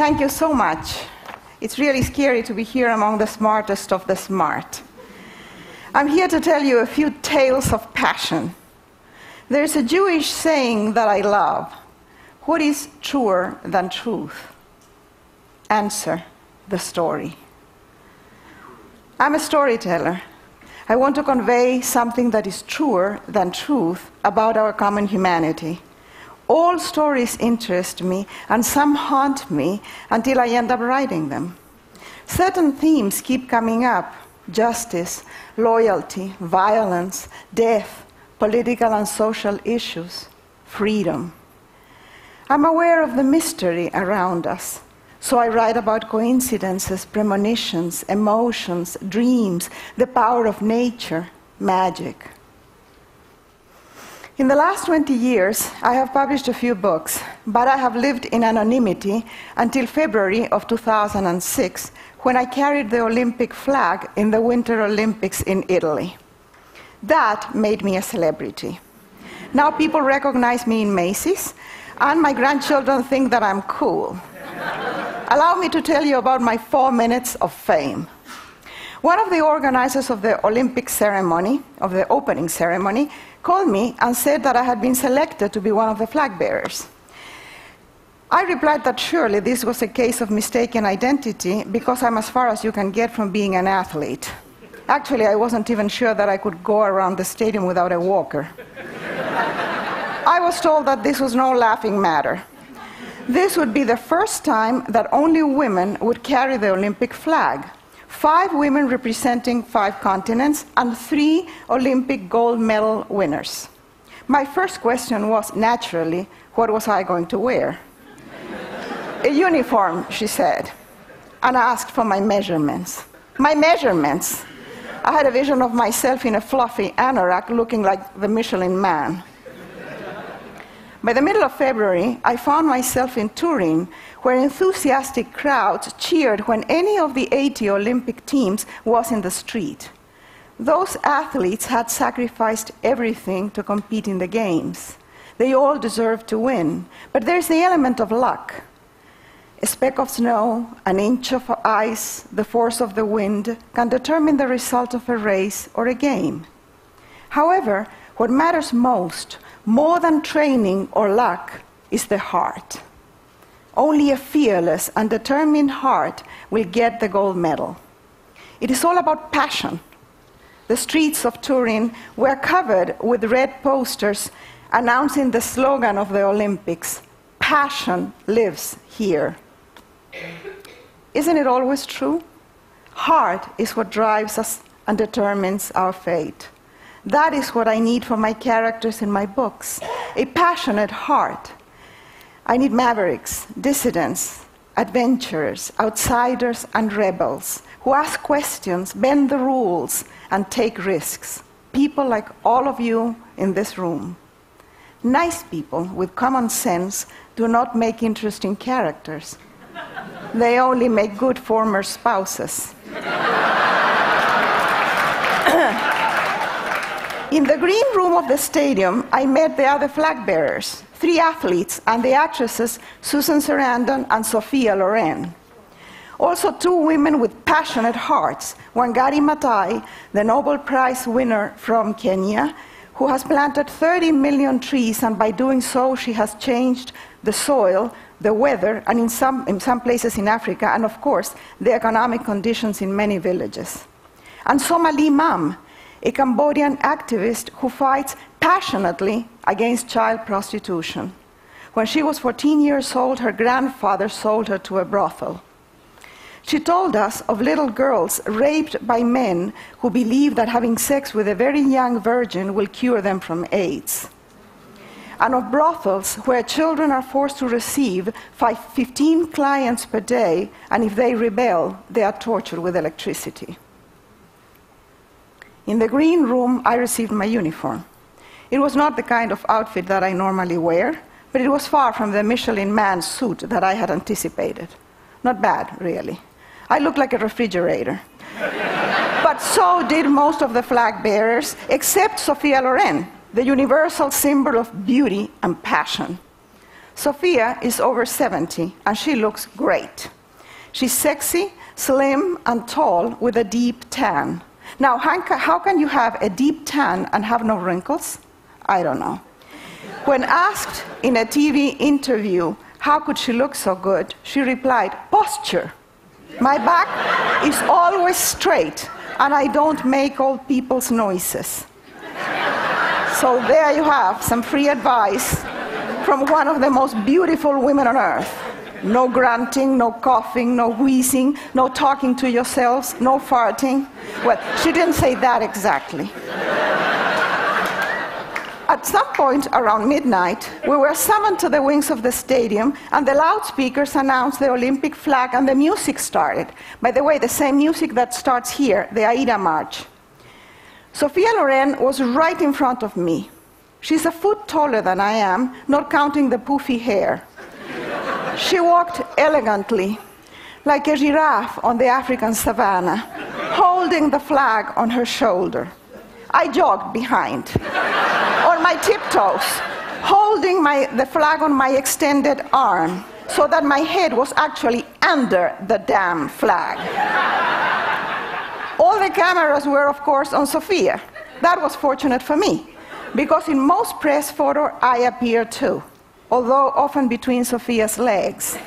Thank you so much. It's really scary to be here among the smartest of the smart. I'm here to tell you a few tales of passion. There's a Jewish saying that I love. What is truer than truth? Answer, the story. I'm a storyteller. I want to convey something that is truer than truth about our common humanity. All stories interest me, and some haunt me until I end up writing them. Certain themes keep coming up: justice, loyalty, violence, death, political and social issues, freedom. I'm aware of the mystery around us, so I write about coincidences, premonitions, emotions, dreams, the power of nature, magic. In the last 20 years, I have published a few books, but I have lived in anonymity until February of 2006, when I carried the Olympic flag in the Winter Olympics in Italy. That made me a celebrity. Now people recognize me in Macy's, and my grandchildren think that I'm cool. Allow me to tell you about my 4 minutes of fame. One of the organizers of the Olympic ceremony, of the opening ceremony, called me and said that I had been selected to be one of the flag bearers. I replied that surely this was a case of mistaken identity, because I'm as far as you can get from being an athlete. Actually, I wasn't even sure that I could go around the stadium without a walker. I was told that this was no laughing matter. This would be the first time that only women would carry the Olympic flag. 5 women representing 5 continents, and 3 Olympic gold medal winners. My first question was, naturally, what was I going to wear? A uniform, she said, and asked for my measurements. My measurements! I had a vision of myself in a fluffy anorak looking like the Michelin Man. By the middle of February, I found myself in Turin, where enthusiastic crowds cheered when any of the 80 Olympic teams was in the street. Those athletes had sacrificed everything to compete in the games. They all deserved to win, but there's the element of luck. A speck of snow, an inch of ice, the force of the wind can determine the result of a race or a game. However, what matters most, more than training or luck, is the heart. Only a fearless and determined heart will get the gold medal. It is all about passion. The streets of Turin were covered with red posters announcing the slogan of the Olympics: "Passion lives here." Isn't it always true? Heart is what drives us and determines our fate. That is what I need for my characters in my books: a passionate heart. I need mavericks, dissidents, adventurers, outsiders, and rebels who ask questions, bend the rules, and take risks. People like all of you in this room. Nice people with common sense do not make interesting characters. They only make good former spouses. In the green room of the stadium, I met the other flag bearers, 3 athletes, and the actresses Susan Sarandon and Sophia Loren. Also 2 women with passionate hearts, Wangari Maathai, the Nobel Prize winner from Kenya, who has planted 30 million trees, and by doing so she has changed the soil, the weather, and in some places in Africa, and of course, the economic conditions in many villages. And Somali Mam, a Cambodian activist who fights passionately against child prostitution. When she was 14 years old, her grandfather sold her to a brothel. She told us of little girls raped by men who believe that having sex with a very young virgin will cure them from AIDS. And of brothels where children are forced to receive 15 clients per day, and if they rebel, they are tortured with electricity. In the green room, I received my uniform. It was not the kind of outfit that I normally wear, but it was far from the Michelin Man suit that I had anticipated. Not bad, really. I looked like a refrigerator. But so did most of the flag bearers, except Sophia Loren, the universal symbol of beauty and passion. Sophia is over 70, and she looks great. She's sexy, slim, and tall with a deep tan. Now, how can you have a deep tan and have no wrinkles? I don't know. When asked in a TV interview how could she look so good, she replied, posture. My back is always straight, and I don't make old people's noises. So there you have some free advice from one of the most beautiful women on earth. No grunting, no coughing, no wheezing, no talking to yourselves, no farting. Well, she didn't say that exactly. At some point around midnight, we were summoned to the wings of the stadium, and the loudspeakers announced the Olympic flag, and the music started. By the way, the same music that starts here, the Aida March. Sophia Loren was right in front of me. She's a foot taller than I am, not counting the poofy hair. She walked elegantly, like a giraffe on the African savannah, holding the flag on her shoulder. I jogged behind, on my tiptoes, holding the flag on my extended arm, so that my head was actually under the damn flag. All the cameras were, of course, on Sophia. That was fortunate for me, because in most press photos, I appear too, although often between Sophia's legs.